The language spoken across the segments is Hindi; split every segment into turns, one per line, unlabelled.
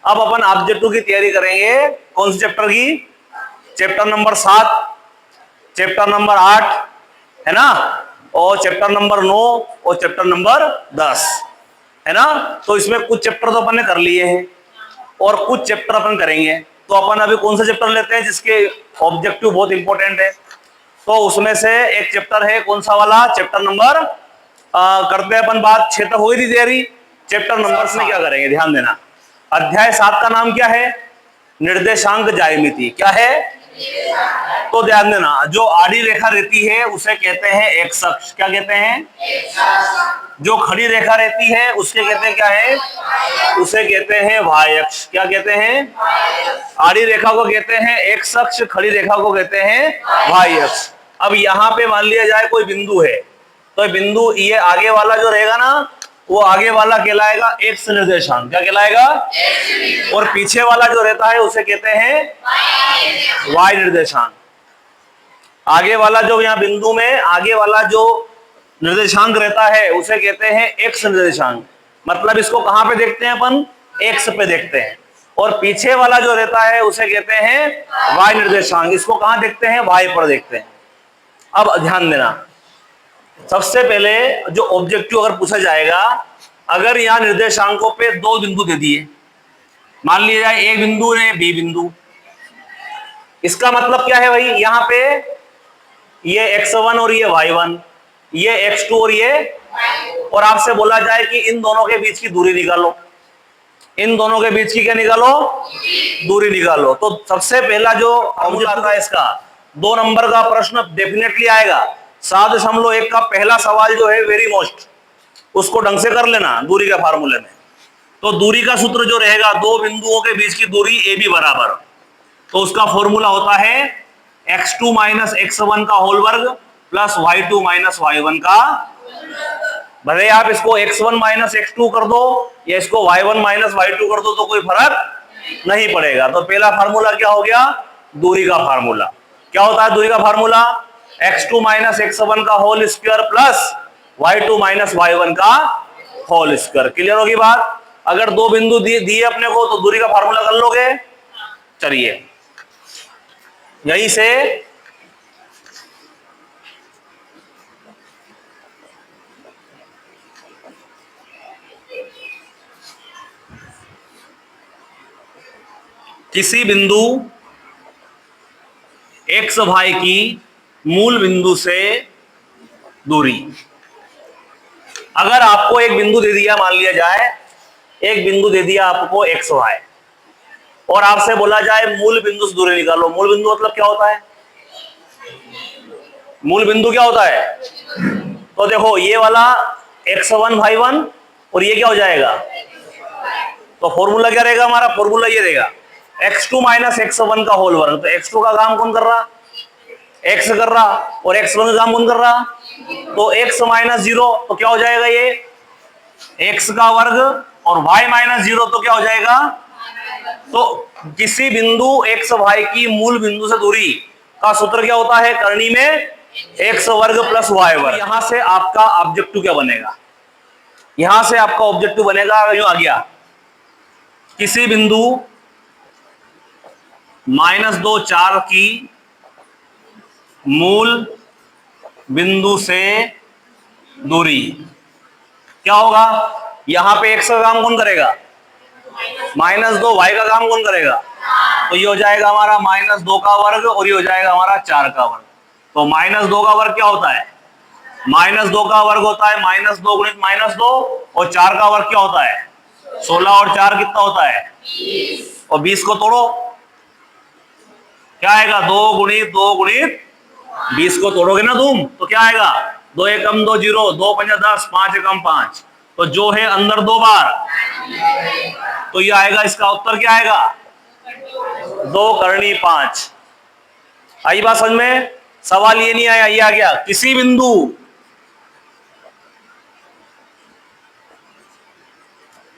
अब अपन ऑब्जेक्ट 2 की तैयारी करेंगे। कौन से चैप्टर की? चैप्टर नंबर 7, चैप्टर नंबर 8 है ना, और चैप्टर नंबर 9 और चैप्टर नंबर 10 है ना। तो इसमें कुछ चैप्टर तो अपन ने कर लिए हैं और कुछ चैप्टर अपन करेंगे। तो अपन अभी कौन सा चैप्टर लेते हैं जिसके ऑब्जेक्टिव बहुत इंपॉर्टेंट है? तो उसमें से एक चैप्टर है, कौन सा वाला? चैप्टर नंबर करते हैं अपन बात। 6 तक हो गई थी तैयारी। चैप्टर नंबर में क्या करेंगे, ध्यान देना। अध्याय 7 का नाम क्या है? निर्देशांक ज्यामिति। क्या है? तो ध्यान देना, जो आड़ी रेखा रहती है उसे कहते हैं एक्स अक्ष। क्या कहते हैं? जो खड़ी रेखा रहती है उसके कहते हैं क्या है? उसे कहते हैं वाई अक्ष। क्या कहते हैं? आड़ी रेखा को कहते हैं एक्स अक्ष, खड़ी रेखा को कहते हैं वाई अक्ष। अब यहाँ पे मान लिया जाए कोई बिंदु है, तो बिंदु ये आगे वाला जो रहेगा ना, वो आगे वाला कहलाएगा एक्स निर्देशांक। क्या कहलाएगा? और पीछे वाला जो रहता है उसे कहते हैं वाई निर्देशांक। आगे वाला जो यहाँ बिंदु में आगे वाला जो निर्देशांक रहता है उसे कहते हैं एक्स निर्देशांक। मतलब इसको कहां पे देखते हैं अपन? एक्स पे देखते हैं। और पीछे वाला जो रहता है उसे कहते हैं वाई निर्देशांक। इसको कहां देखते हैं? वाई पर देखते हैं। अब ध्यान देना, सबसे पहले जो ऑब्जेक्टिव अगर पूछा जाएगा, अगर यहाँ निर्देशांकों पे 2 बिंदु दे दिए, मान लिया जाए ए बिंदु है बी बिंदु, इसका मतलब क्या है भाई? यहाँ पे ये x1 और ये y1, ये x2 और ये, और आपसे बोला जाए कि इन दोनों के बीच की दूरी निकालो। इन दोनों के बीच की क्या निकालो? दूरी निकालो। तो सबसे पहला जो फॉर्मूला आता है इसका, 2 नंबर का प्रश्न डेफिनेटली आएगा। 7.1 का पहला सवाल जो है वेरी मोस्ट, उसको ढंग से कर लेना दूरी के फार्मूले में। तो दूरी का सूत्र जो रहेगा, 2 बिंदुओं के बीच की दूरी ए बी बराबर, तो उसका फॉर्मूला होता है x2 माइनस x1 का होल वर्ग प्लस y2 माइनस y1 का। भले आप इसको x1 माइनस x2 कर दो या इसको y1 माइनस y2 कर दो तो कोई फर्क नहीं पड़ेगा। तो पहला फार्मूला क्या हो गया? दूरी का फार्मूला। क्या होता है दूरी का फार्मूला? x2 माइनस x1 का whole square plus y2 minus y1 का होल स्क्वायर। क्लियर होगी बात? अगर 2 बिंदु दिए अपने को तो दूरी का फार्मूला कर लोगे। चलिए, यहीं से किसी बिंदु एक्स वाई की मूल बिंदु से दूरी। अगर आपको एक बिंदु दे दिया, मान लिया जाए एक बिंदु दे दिया आपको एक्स वाई, और आपसे बोला जाए मूल बिंदु से दूरी निकालो। मूल बिंदु मतलब क्या होता है? मूल बिंदु क्या होता है? तो देखो, ये वाला x1 y1 और ये क्या हो जाएगा? तो फॉर्मूला क्या रहेगा हमारा? फॉर्मूला ये रहेगा x2 माइनस x1 का होल वर्ग। तो x2 का काम कौन कर रहा? x कर रहा, और x1 का काम कौन कर रहा? तो x माइनस 0, तो क्या हो जाएगा? ये x का वर्ग, और y माइनस 0 तो क्या हो जाएगा? तो किसी बिंदु x y की मूल बिंदु से दूरी का सूत्र क्या होता है? करनी में x वर्ग प्लस y वर्ग। यहां से आपका ऑब्जेक्टिव क्या बनेगा? यहां से आपका ऑब्जेक्टिव बनेगा, यूं आ गया, किसी बिंदु -2 4 की मूल बिंदु से दूरी। क्या होगा? यहां पे x का काम कौन करेगा? -2, y का काम कौन करेगा? तो ये हो जाएगा हमारा -2 का वर्ग, और ये हो जाएगा हमारा 4 का वर्ग। तो -2 का वर्ग क्या होता है? -2 का वर्ग होता है -2 गुणित -2, और 4 का वर्ग क्या होता है? 16, और 4 कितना होता है? 20। और 20 को तोड़ो, क्या आएगा? 2 गुणित 2 गुणित 20 को तोड़ोगे ना तुम, तो क्या आएगा? 2 एकम 2 0, 2 पंजा 10, 5 एकम 5। तो जो है अंदर 2 बार, तो ये आएगा, इसका उत्तर क्या आएगा? 2 करनी 5। आई बात समझ में? सवाल ये नहीं आया, ये आ गया किसी बिंदु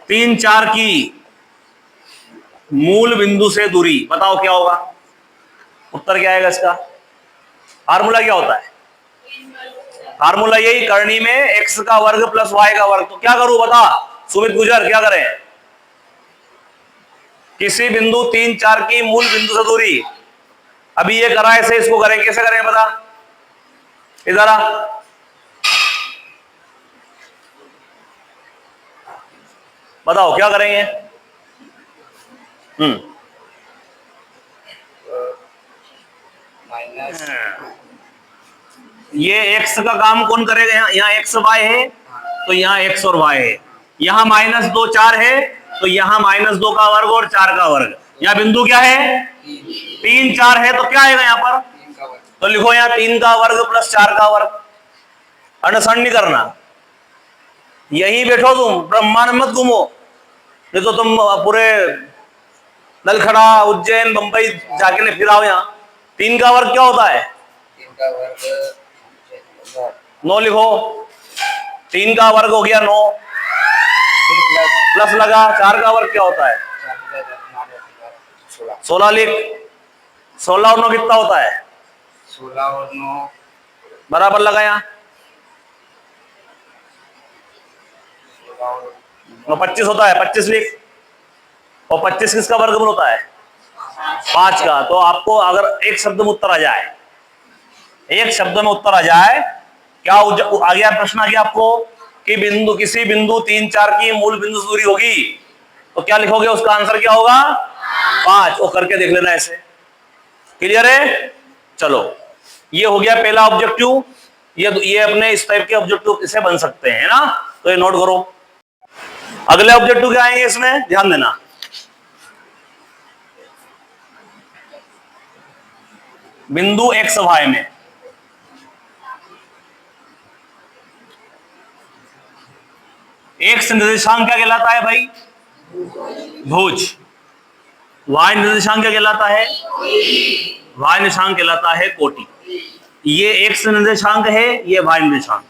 3 4 की मूल बिंदु से दूरी। बताओ क्या होगा? उत्तर क्या आएगा इसका? फार्मूला क्या होता है? फार्मूला यही, करनी में x का वर्ग प्लस y का वर्ग। तो क्या करूं बता सुमित गुजर, क्या करें? किसी बिंदु 3 4 की मूल बिंदु से दूरी। अभी ये करा ऐसे, इसको करें, कैसे करें बता, इधर आ, बताओ क्या करेंगे।
माइनस
ये x का काम कौन करेगा, यहाँ x y है तो यहाँ x और y है, यहाँ -2 4 है तो यहाँ -2 का वर्ग और 4 का वर्ग। यहाँ बिंदु क्या है 3 4 है तो क्या आएगा यहाँ पर,
3 का वर्ग।
तो लिखो यहाँ 3 का वर्ग प्लस 4 का वर्ग। अंडरस्टैंड नहीं करना, यही बैठो तुम, ब्रह्मांड मत घूमो, नहीं तो तुम पूरे नलखड़ा उज्जैन बंबई जाके नहीं फिर आओ। यहाँ 3 का वर्ग क्या होता है
3 का वर्ग
9 लिखो, 3 का वर्ग हो गया 9, प्लस लगा, 4 का वर्ग क्या होता है 16 लिख, 16 और 9 कितना होता है
16 और 9
बराबर लगा, यहाँ 25 होता है, 25 लिख, और 25 किसका वर्गमूल होता है 5 का। तो आपको अगर एक शब्द में उत्तर आ जाए, एक शब्द में उत्तर आ जाए, क्या आ गया प्रश्न, आ गया आपको कि बिंदु किसी बिंदु 3 4 की मूल बिंदु से दूरी होगी, तो क्या लिखोगे, उसका आंसर क्या होगा 5। वो करके देख लेना ऐसे, क्लियर है। चलो ये हो गया पहला ऑब्जेक्टिव, ये अपने इस टाइप के ऑब्जेक्टिव इसे बन सकते हैं ना, तो ये नोट करो। अगले ऑब्जेक्टिव क्या आएंगे इसमें, ध्यान देना। बिंदु एक्स वाई में एक्स निर्देशांक क्या कहलाता है भाई भुज, वाई निर्देशांक क्या कहलाता है, वाई निर्देशांक कहलाता है कोटि। ये एक्स निर्देशांक है, ये वाई निर्देशांक।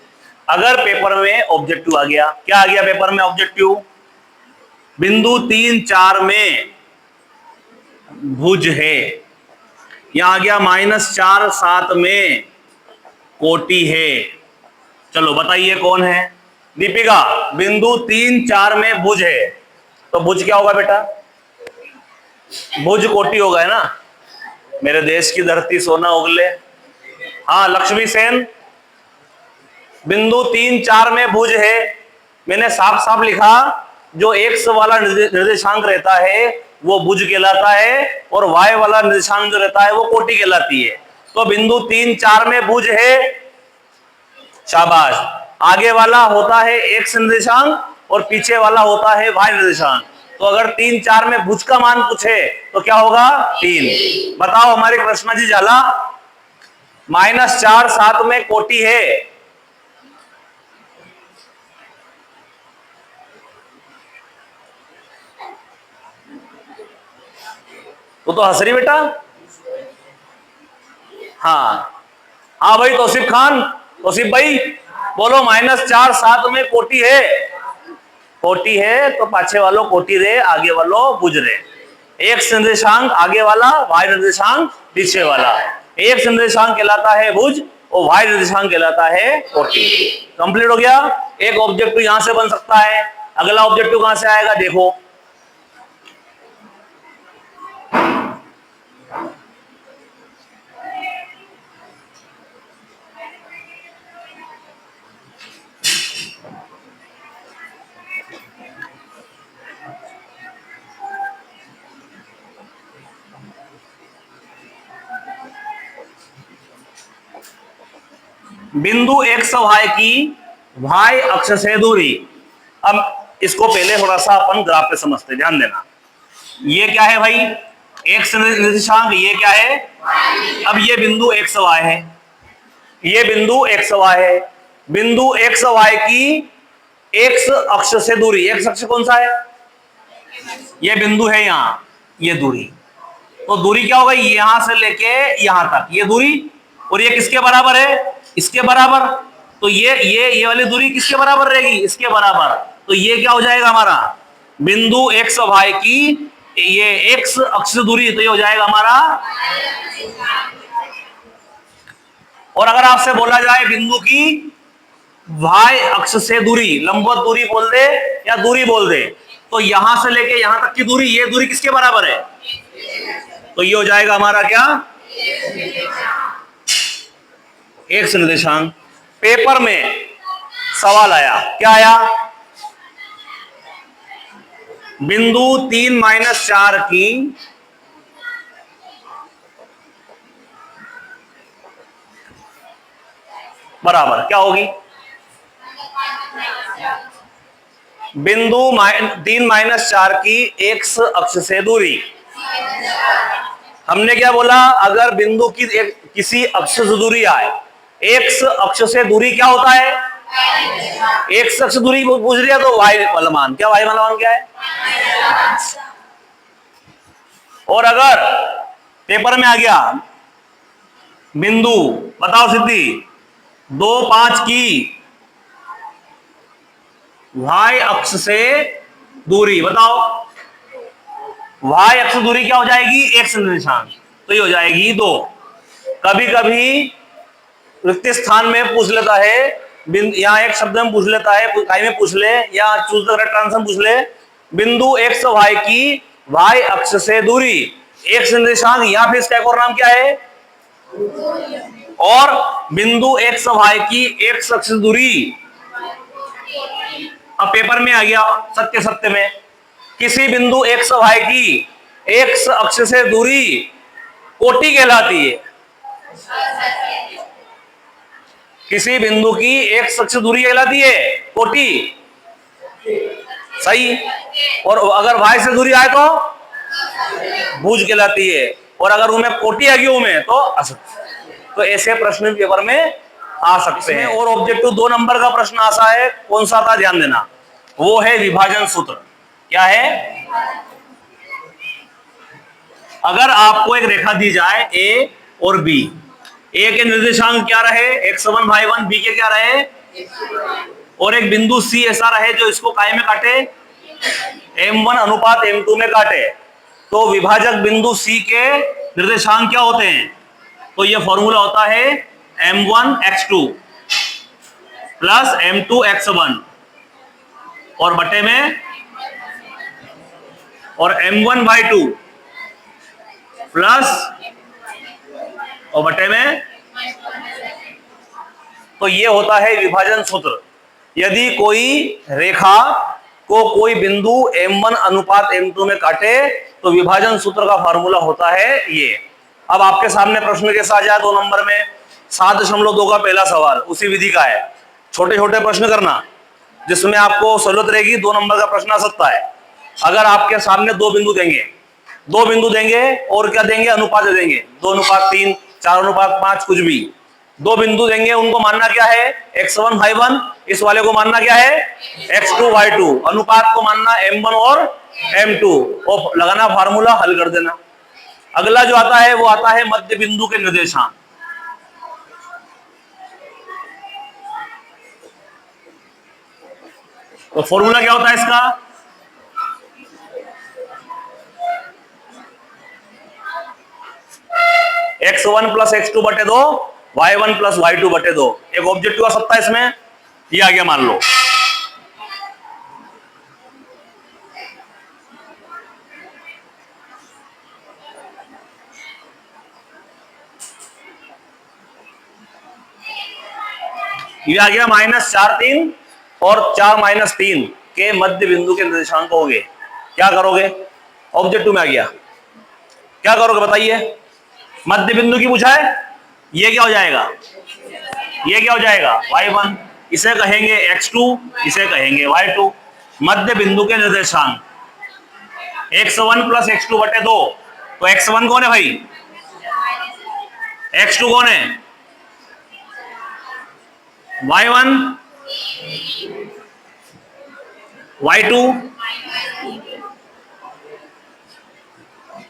अगर पेपर में ऑब्जेक्टिव आ गया, क्या आ गया पेपर में ऑब्जेक्टिव, बिंदु 3 4 में भुज है, यहां आ गया -4 7 में कोटि है। चलो बताइए कौन है, दीपिका, बिंदु 3 4 में भुज है, तो भुज क्या होगा बेटा, भुज कोटि होगा, है ना। मेरे देश की धरती सोना उगले। हाँ लक्ष्मी सेन, बिंदु 3 4 में भुज है, मैंने साफ साफ लिखा, जो एक्स वाला निर्देशांक रहता है वो भुज कहलाता है, और वाई वाला निर्देशांक जो रहता है वो कोटि कहलाती है। तो बिंदु 3 4 में भुज है, शाबाश। आगे वाला होता है एक्स निर्देशांक और पीछे वाला होता है वाई निर्देशांक। तो अगर 3 4 में भुज का मान पूछे तो क्या होगा 3। बताओ हमारे कृष्णा जी झाला, -4 7 में कोटि है, तो हंस रही बेटा। हाँ हाँ भाई तौसीफ खान, तौसीफ भाई बोलो, -4 7 में कोटि है, कोटि है तो पाछे वालों कोटि रे, आगे वालों भुज रे। एक्स निर्देशांक आगे वाला, वाई निर्देशांक पीछे वाला। एक्स निर्देशांक कहलाता है भुज और वाई निर्देशांक कहलाता है कोटि। कंप्लीट हो गया। एक ऑब्जेक्टिव यहां से बन सकता है, अगला ऑब्जेक्टिव कहां से आएगा देखो। बिंदु एक्स वाई की वाई अक्ष से दूरी। अब इसको पहले थोड़ा सा अपन ग्राफ पे समझते, ध्यान देना। ये क्या है भाई एक्स निर्देशांक, ये क्या है, अब ये बिंदु एक्स वाई है, ये बिंदु एक्स वाई है। बिंदु एक्स वाई की एक्स अक्ष से दूरी, एक्स अक्ष कौन सा है, ये बिंदु है यहां, ये दूरी। तो दूरी क्या होगा, यहां से लेके यहां तक ये दूरी, और ये किसके बराबर है, इसके बराबर। तो ये वाली दूरी किसके बराबर रहेगी, इसके बराबर। तो ये क्या हो जाएगा हमारा बिंदु एक्स वाई की ये एक्स अक्ष दूरी, तो ये हो जाएगा हमारा। और अगर आपसे बोला जाए बिंदु की वाई अक्ष से दूरी, लंबवत दूरी बोल दे या दूरी बोल दे, तो यहां से लेके यहां तक की दूरी, ये दूरी किसके बराबर है? तो ये हो जाएगा हमारा क्या? एक्स निर्देशांक। पेपर में सवाल आया, क्या आया? बिंदु 3-4 की बराबर क्या होगी? बिंदु 3-4 की एक्स अक्ष से दूरी। हमने क्या बोला? अगर बिंदु की किसी अक्ष से दूरी आए, एक्स अक्ष से दूरी क्या होता है? एक्स अक्ष दूरी पूछ लिया तो वाई वाला मान क्या? वाई वाला मान क्या है? और अगर पेपर में आ गया बिंदु, बताओ सिद्धि, 2-5 की वाई अक्ष से दूरी, बताओ वाई अक्ष दूरी क्या हो जाएगी? एक्स निर्देशांक। तो ये हो जाएगी 2। कभी कभी रिक्त स्थान में पूछ लेता है, यहां एक शब्द में पूछ लेता है, कहीं में पूछ ले, या चूज द करेक्ट आंसर पूछ ले, बिंदु एक्स वाई की वाई अक्ष से दूरी एक्स निर्देशांक, या फिर इसका एक और नाम क्या है? और बिंदु एक्स वाई की एक्स अक्ष दूरी। अब पेपर में आ गया सत्य सत्य में, किसी बिंदु एक्स वाई की एक्स अक्ष से दूरी कोटि कहलाती है। किसी बिंदु की एक्स अक्ष दूरी कहलाती है कोटि, सही। और अगर वाई से दूरी आए तो भुज कहलाती है, और अगर उनमें कोटि आ गई उनमें तो असत्य। तो ऐसे प्रश्न पेपर में आ सकते हैं। और ऑब्जेक्टिव 2 नंबर का प्रश्न आता है, कौन सा था ध्यान देना, वो है विभाजन सूत्र। क्या है? अगर आपको एक रेखा दी जाए ए और बी, ए के निर्देशांक क्या रहे? x1 y1, बी के क्या रहे? और एक बिंदु सी ऐसा रहे जो इसको काय में काटे? m1 अनुपात m2 में काटे। तो विभाजक बिंदु सी के निर्देशांक क्या होते हैं? तो ये फॉर्मूला होता है m1 x2 plus m2 x1 और बटे में, और m1 y2 प्लस और बटे में। तो ये होता है विभाजन सूत्र। यदि कोई रेखा को कोई बिंदु m1 अनुपात m2 में काटे तो विभाजन सूत्र का फॉर्मूला होता है ये। अब आपके सामने प्रश्न के साथ जाए 2 नंबर में 7.2 का पहला सवाल उसी विधि का है। छोटे छोटे प्रश्न करना जिसमें आपको सहूलियत रहेगी, 2 नंबर का प्रश्न आ सकता है। अगर आपके सामने 2 बिंदु देंगे और क्या देंगे? अनुपात दे देंगे, 2:3, 4:5, कुछ भी 2 बिंदु देंगे, उनको मानना क्या है? x1 y1, इस वाले को मानना क्या है? x2 y2, अनुपात को मानना m1 और m2, और लगाना फार्मूला, हल कर देना। अगला जो आता है वो आता है मध्य बिंदु के निर्देशांक। तो फॉर्मूला क्या होता है इसका? x1 प्लस x2 बटे 2, y1 प्लस y2 बटे 2। एक ऑब्जेक्टिव आ सकता है इसमें, ये आ गया मान लो। ये आ गया -4 3 और 4 -3 के मध्य बिंदु के निर्देशांक हो गए। क्या करोगे? ऑब्जेक्टिव में आ गया, क्या करोगे बताइए? मध्य बिंदु की पूछा है, ये क्या हो जाएगा? ये क्या हो जाएगा? y1, इसे कहेंगे x2, इसे कहेंगे y2। मध्य बिंदु के निर्देशांक x1 प्लस x2 बटे 2। तो x1 कौन है भाई? x2 कौन है? y1, y2,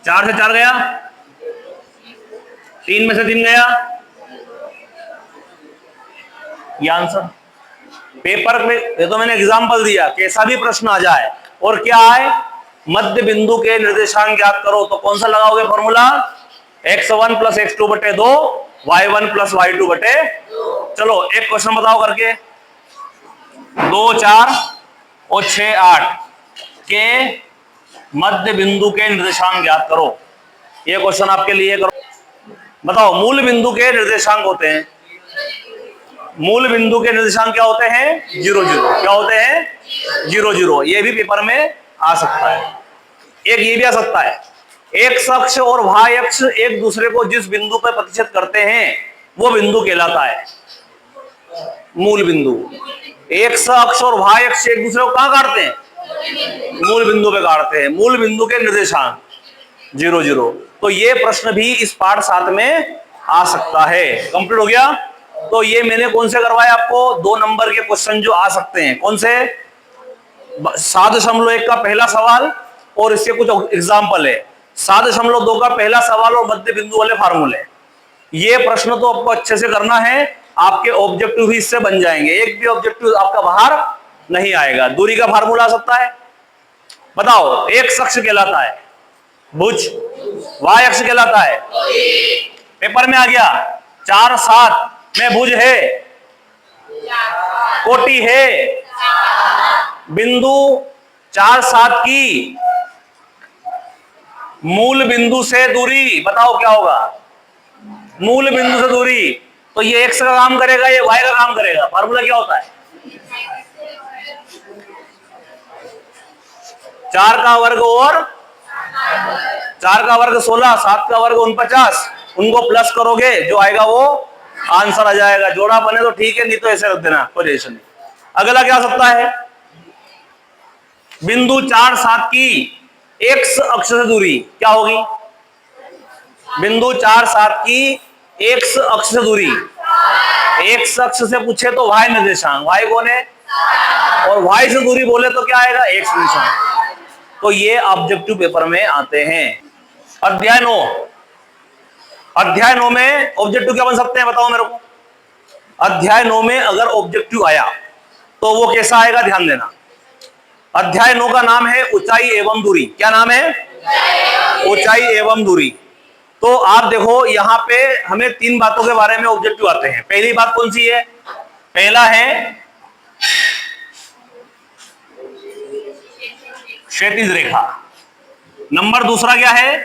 4 से 4 गया, 3 में से 3 गया, ये आंसर। पेपर में ये तो मैंने एग्जांपल दिया, कैसा भी प्रश्न आ जाए और क्या आए, मध्य बिंदु के निर्देशांक ज्ञात करो, तो कौन सा लगाओगे फॉर्मूला? x1 प्लस x2 बटे 2, y1 प्लस y2 बटे। चलो एक क्वेश्चन बताओ करके, 2 4 और 6 8, के मध्य बिंदु के निर्देशांक ज्ञात करो। ये क्वेश्चन आपके लिए करो। बताओ, मूल बिंदु के निर्देशांक होते हैं, मूल बिंदु के निर्देशांक क्या होते हैं? 0 0। क्या होते हैं? 0 0। ये भी पेपर में आ सकता है। एक ये भी आ सकता है, एक्स अक्ष और वाई अक्ष एक दूसरे को जिस बिंदु पर प्रतिच्छेद करते हैं वो बिंदु कहलाता है मूल बिंदु। एक्स अक्ष और वाई अक्ष एक दूसरे को कहां काटते हैं? मूल बिंदु पे काटते हैं। मूल बिंदु के निर्देशांक 0 0। तो ये प्रश्न भी इस पाठ 7 में आ सकता है। कंप्लीट हो गया। तो ये मैंने कौन से करवाए आपको? 2 नंबर के क्वेश्चन जो आ सकते हैं। कौन से? 7.1 का पहला सवाल और इसके कुछ एग्जाम्पल है। 7.2 का पहला सवाल और मध्य बिंदु वाले फार्मूले। ये प्रश्न तो आपको अच्छे से करना है, आपके ऑब्जेक्टिव भी इससे बन जाएंगे। एक भी ऑब्जेक्टिव आपका बाहर नहीं आएगा। दूरी का फार्मूला आ सकता है। बताओ, एक्स अक्ष कहलाता है भुज, वाई अक्ष कहलाता है, पेपर में आ गया 4 7 में भुज है, कोटि है, बिंदु 4 7 की मूल बिंदु से दूरी। बताओ क्या होगा? मूल बिंदु से दूरी। तो ये एक्स का काम करेगा, ये वाई का काम करेगा। फार्मूला क्या होता है? 4 का वर्ग और 4 का वर्ग 16, 7 का वर्ग 49। उनको प्लस करोगे, जो आएगा वो आंसर आ जाएगा। जोड़ा बने तो ठीक है, नहीं तो ऐसे रख देना, कोई टेंशन नहीं। अगला क्या सकता है? बिंदु 4 7 की एक्स अक्ष से दूरी क्या होगी? बिंदु 4 7 की एक्स अक्ष से दूरी। एक्स अक्ष से पूछे तो वाई निर्देशांक, वाई कौन है? और वाई से दूरी बोले तो क्या आएगा? एक्स निर्देशांक। तो ये ऑब्जेक्टिव पेपर में आते हैं। अध्याय 9। अध्याय 9 में ऑब्जेक्टिव क्या बन सकते हैं? बताओ मेरे को। अध्याय 9 में अगर ऑब्जेक्टिव आया तो वो कैसा आएगा? ध्यान देना। अध्याय 9 का नाम है ऊंचाई एवं दूरी। क्या नाम है? ऊंचाई एवं दूरी। तो आप देखो, यहां पे हमें 3 बातों के बारे में ऑब्जेक्टिव आते हैं। पहली बात कौन सी है? पहला है क्षैतिज रेखा। नंबर दूसरा क्या है?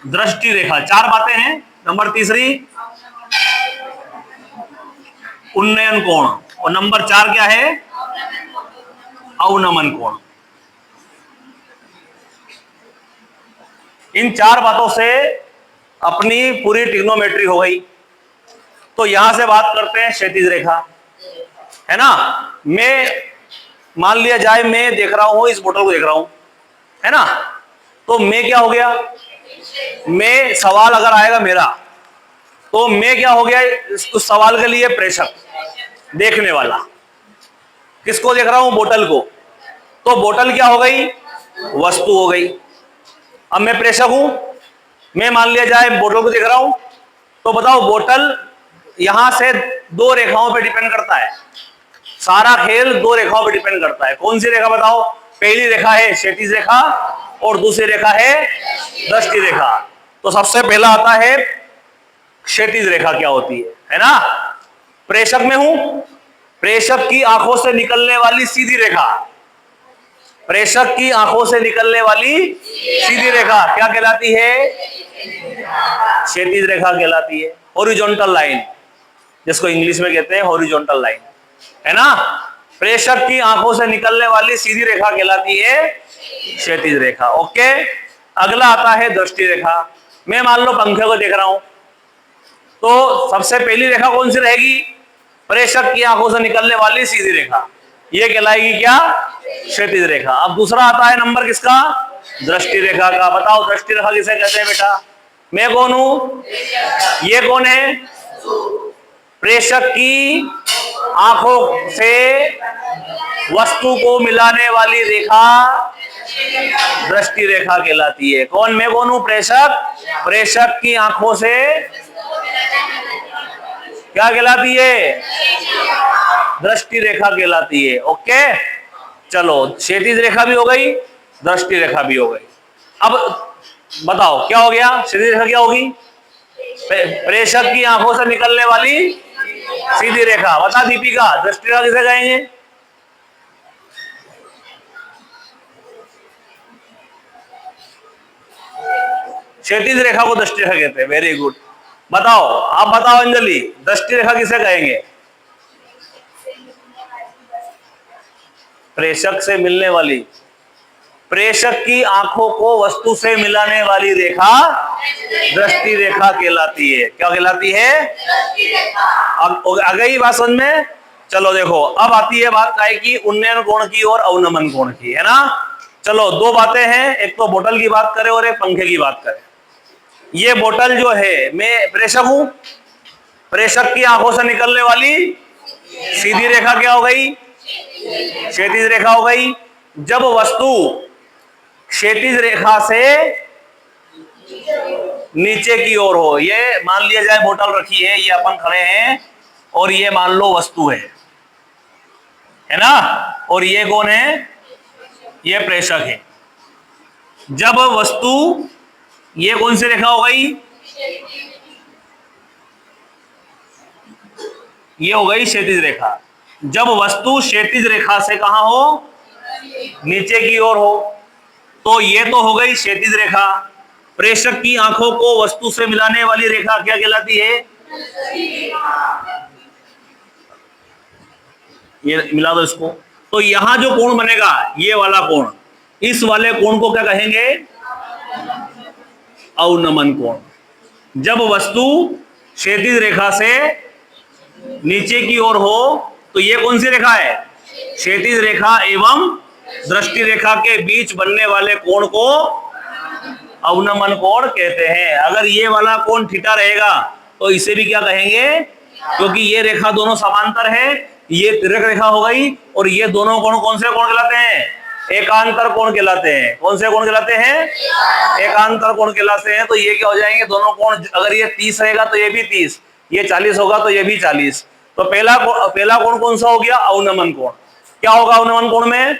दृष्टि रेखा। 4 बातें हैं। नंबर तीसरी उन्नयन कोण। और नंबर 4 क्या है? अवनमन कोण। इन 4 बातों से अपनी पूरी ट्रिग्नोमेट्री हो गई। तो यहां से बात करते हैं क्षैतिज रेखा, है ना। मैं मान लिया जाए मैं देख रहा हूं, इस बोतल को देख रहा हूं, है ना। तो मैं क्या हो गया? मैं सवाल अगर आएगा मेरा तो मैं क्या हो गया? उस सवाल के लिए प्रेषक, देखने वाला। किसको देख रहा हूं? बोतल को। तो बोतल क्या हो गई? वस्तु हो गई। अब मैं प्रेषक हूं। मैं मान लिया जाए बोतल को देख रहा हूं, तो बताओ, बोतल यहां से 2 रेखाओं पे डिपेंड करता है। सारा खेल 2 रेखाओं पे डिपेंड करता है। कौन सी रेखा बताओ? पहली रेखा है क्षैतिज रेखा और दूसरी रेखा है दृष्टि रेखा। तो सबसे पहला आता है क्षैतिज रेखा क्या होती है ना। प्रेषक में हूं, प्रेषक की आंखों से निकलने वाली सीधी रेखा, प्रेषक की आंखों से निकलने वाली सीधी रेखा क्या कहलाती है? क्षैतिज रेखा कहलाती है। हॉरिजॉन्टल लाइन, जिसको इंग्लिश में कहते हैं हॉरिजॉन्टल लाइन, है ना। प्रेषक की आंखों से निकलने वाली सीधी रेखा कहलाती है क्षैतिज रेखा। ओके। अगला आता है दृष्टि रेखा। मैं मान लो पंखे को देख रहा हूं, तो सबसे पहली रेखा कौन सी रहेगी? प्रेषक की आंखों से निकलने वाली सीधी रेखा, ये कहलाएगी क्या? क्षैतिज रेखा। अब दूसरा आता है नंबर किसका? दृष्टि रेखा का। बताओ दृष्टि रेखा किसे कहते हैं बेटा? मैं कौन हूं? ये कौन है? प्रेषक की आंखों से वस्तु को मिलाने वाली रेखा दृष्टि रेखा कहलाती है। कौन? मैं कौन हूं? प्रेषक। प्रेषक की आंखों से क्या कहलाती है? दृष्टि रेखा कहलाती है। ओके, चलो, क्षैतिज रेखा भी हो गई, दृष्टि रेखा भी हो गई। अब बताओ क्या हो गया? क्षैतिज रेखा क्या होगी? प्रेषक की आंखों से निकलने वाली सीधी रेखा। बता दीपिका, दृष्टि रेखा किसे कहेंगे? क्षैतिज रेखा को दृष्टि रेखा कहते हैं। Very good. बताओ, आप बताओ अंजलि, दृष्टि रेखा किसे कहेंगे? प्रेषक से मिलने वाली, प्रेषक की आंखों को वस्तु से मिलाने वाली रेखा दृष्टि रेखा कहलाती है। क्या कहलाती है? अब आ गई बात समझ में? चलो देखो, अब आती है बात काय की, उन्नयन कोण की और अवनमन कोण की, है ना। चलो दो बातें हैं, एक तो बोतल की बात करें और एक पंखे की बात करें। ये बोतल जो है, मैं प्रेषक हूं, प्रेषक की आंखों से निकलने वाली सीधी रेखा क्या हो गई? क्षैतिज रेखा हो गई। जब वस्तु क्षैतिज रेखा से नीचे की ओर हो, ये मान लिया जाए बोतल रखी है, ये अपन खड़े हैं और ये मान लो वस्तु है ना, और ये कौन है? ये प्रेषक है। जब वस्तु, ये कौन सी रेखा हो गई? ये हो गई क्षैतिज रेखा। जब वस्तु क्षैतिज रेखा से कहां हो? नीचे की ओर हो, तो ये तो हो गई क्षैतिज रेखा। प्रेषक की आंखों को वस्तु से मिलाने वाली रेखा क्या कहलाती है? ये मिला दो इसको। तो यहां जो कोण बनेगा, ये वाला कोण, इस वाले कोण को क्या कहेंगे? अवनमन कोण। जब वस्तु क्षैतिज रेखा से नीचे की ओर हो, तो ये कौन सी रेखा है? क्षैतिज रेखा एवं दृष्टि रेखा के बीच बनने वाले कोण को अवनमन कोण कहते हैं। अगर ये वाला कोण थीटा रहेगा तो इसे भी क्या कहेंगे? क्योंकि ये रेखा दोनों समांतर है, ये तिर्यक रेखा हो गई, और ये दोनों कोण कौन से कोण कहलाते हैं? एकांतर कोण कहलाते हैं। कौन से कोण कहलाते हैं? एकांतर कोण कहलाते हैं। तो ये क्या हो जाएंगे? दोनों कोण, अगर ये 30 रहेगा तो ये भी 30, ये 40 होगा तो ये भी 40। तो पहला कोण कौन सा हो गया? अवनमन कोण। क्या होगा अवनमन कोण में?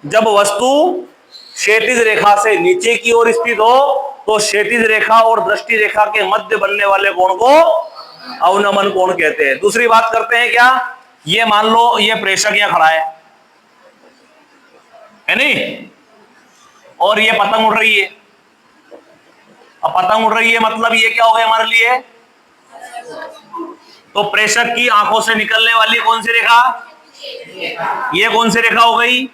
जब वस्तु क्षैतिज रेखा से नीचे की ओर स्थित हो, तो क्षैतिज रेखा और दृष्टि रेखा के मध्य बनने वाले कोण को अवनमन कोण कहते हैं। दूसरी बात करते हैं क्या, ये मान लो ये प्रेषक यहाँ खड़ा है नहीं, और ये पतंग उड़ रही है। अब पतंग उड़ रही है मतलब ये क्या हो गया हमारे लिए? तो प्रेषक की आंखों से निकलने वाली कौन सी रेखा? ये कौन सी रेखा हो गई?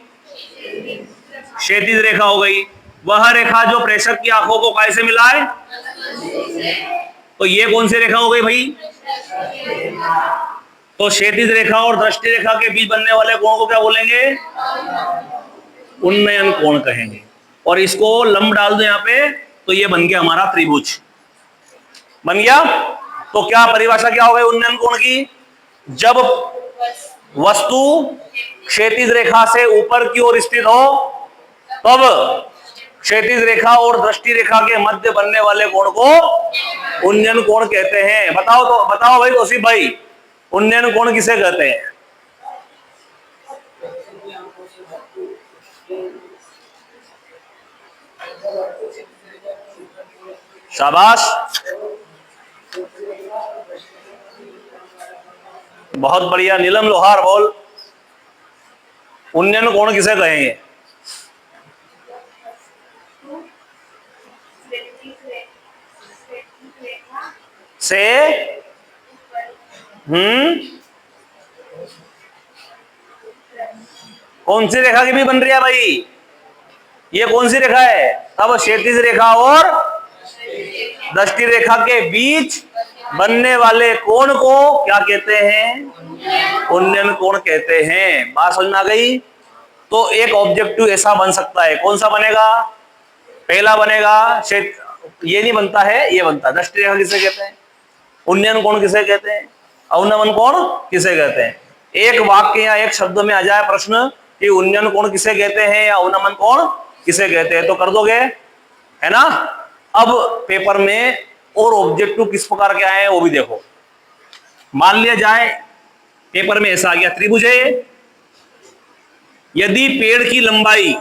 क्षैतिज रेखा हो गई। वह रेखा जो प्रेषक की आंखों को कैसे मिलाए, तो ये कौन सी रेखा हो गई भाई? तो क्षैतिज रेखा और दृष्टि रेखा के बीच बनने वाले कोण को क्या बोलेंगे? उन्नयन कोण कहेंगे। और इसको लंब डाल दो यहाँ पे, तो ये बन गया हमारा त्रिभुज, बन गया। तो क्या परिभाषा क्या हो गई उन्नयन कोण की? जब वस्तु क्षैतिज रेखा से ऊपर की ओर स्थित हो, तब क्षैतिज रेखा और दृष्टि रेखा के मध्य बनने वाले कोण को उन्नयन कोण कहते हैं। बताओ तो, बताओ भाई तौसीफ भाई, उन्नयन कोण किसे कहते हैं? शाबाश, बहुत बढ़िया। नीलम लोहार बोल, उन्नयन कोण किसे कहेंगे? से कौन सी रेखा की भी बन रही है भाई? ये कौन सी रेखा है? अब क्षैतिज रेखा और दृष्टि रेखा के बीच बनने वाले कोण को क्या कहते हैं? उन्नयन कोण कहते हैं। बात समझ में आ गई? तो एक ऑब्जेक्टिव ऐसा बन सकता है, कौन सा बनेगा? पहला बनेगा, ये नहीं बनता है, ये बनता है। दृष्टि रेखा किसे कहते हैं? उन्नयन कोण किसे कहते हैं? अवनमन कोण किसे कहते हैं? एक वाक्य या एक शब्द में आ जाए प्रश्न कि उन्नयन कोण किसे कहते हैं या अवनमन कोण किसे कहते हैं, तो कर दोगे, है ना। अब पेपर में और ऑब्जेक्टिव किस प्रकार के आए हैं वो भी देखो। मान लिया जाए पेपर में ऐसा आ गया, त्रिभुज है, यदि पेड़ की लंबाई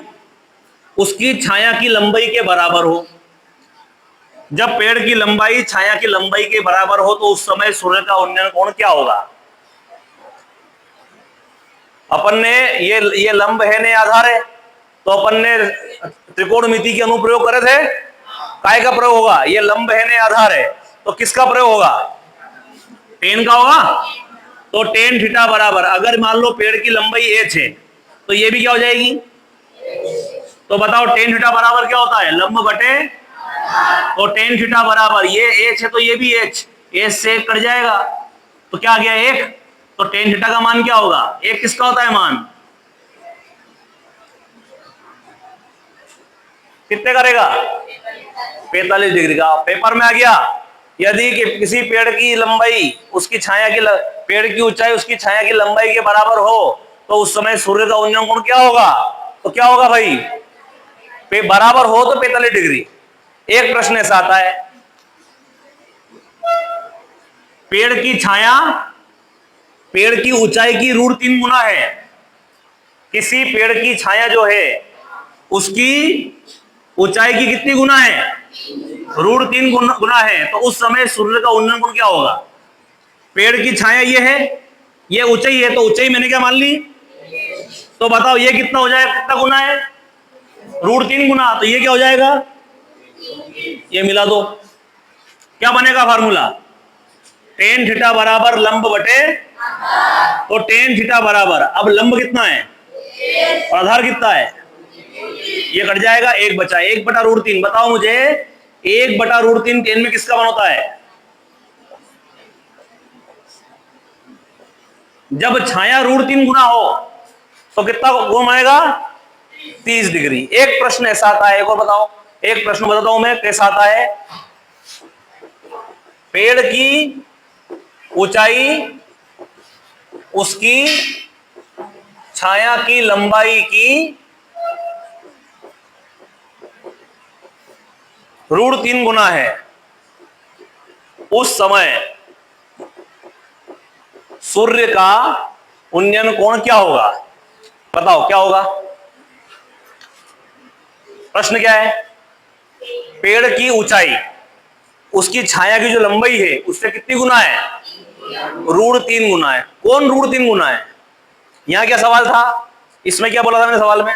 उसकी छाया की लंबाई के बराबर हो, जब पेड़ की लंबाई छाया की लंबाई के बराबर हो, तो उस समय सूर्य का उन्नयन कोण क्या होगा? अपन ने ये लंब है ने आधार है, तो अपन ने त्रिकोणमिति के अनुप्रयोग करे थे, काय का प्रयोग होगा? ये लंब है ने आधार है, तो किसका प्रयोग होगा? टेन का होगा। तो टेन थीटा बराबर, अगर मान लो पेड़ की लंबाई एच है तो ये भी क्या हो जाएगी? तो बताओ टेन थीटा बराबर क्या होता है? लंब बटे। तो टेन थीटा बराबर ये एच है तो ये भी एच, एच से कट जाएगा तो क्या आ गया? एक। तो टेन थीटा का मान क्या होगा? एक किसका होता है मान? कितने करेगा? 45 डिग्री का। पेपर में आ गया, यदि किसी पेड़ की लंबाई उसकी छाया की पेड़ की ऊंचाई उसकी छाया की लंबाई के बराबर हो तो उस समय सूर्य का उन्नयन कोण क्या होगा? तो क्या होगा भाई? बराबर हो तो 45 डिग्री। एक प्रश्न ऐसा आता है, पेड़ की छाया पेड़ की ऊंचाई की √3 गुना है। किसी पेड़ की छाया जो है उसकी ऊंचाई की कितनी गुना है? √3 गुना है। तो उस समय सूर्य का उन्नयन कोण क्या होगा? पेड़ की छाया ये है, ये ऊंचाई है, तो ऊंचाई मैंने क्या मान ली? तो बताओ ये कितना हो जाएगा? कितना गुना है? √3 गुना। तो ये क्या हो जाएगा? ये मिला दो, क्या बनेगा फार्मूला? टेन थीटा बराबर लंब बटे। तो टेन थीटा बराबर, अब लंब कितना है और आधार कितना है? ये कट जाएगा, एक बचा, 1/√3। बताओ मुझे 1/√3 टेन में किसका मान होता है? जब छाया √3 गुना हो तो कितना गुण आएगा? 30 डिग्री। एक प्रश्न ऐसा आता है, एक और बताओ, एक प्रश्न बताता हूं मैं कैसा आता है। पेड़ की ऊंचाई उसकी छाया की लंबाई की √3 गुना है। उस समय सूर्य का उन्नयन कोण क्या होगा? बताओ क्या होगा? प्रश्न क्या है? पेड़ की ऊंचाई उसकी छाया की जो लंबाई है उससे कितनी गुना है? √3 गुना है। कौन √3 गुना है? यहां क्या सवाल था? इसमें क्या बोला था मैंने सवाल में?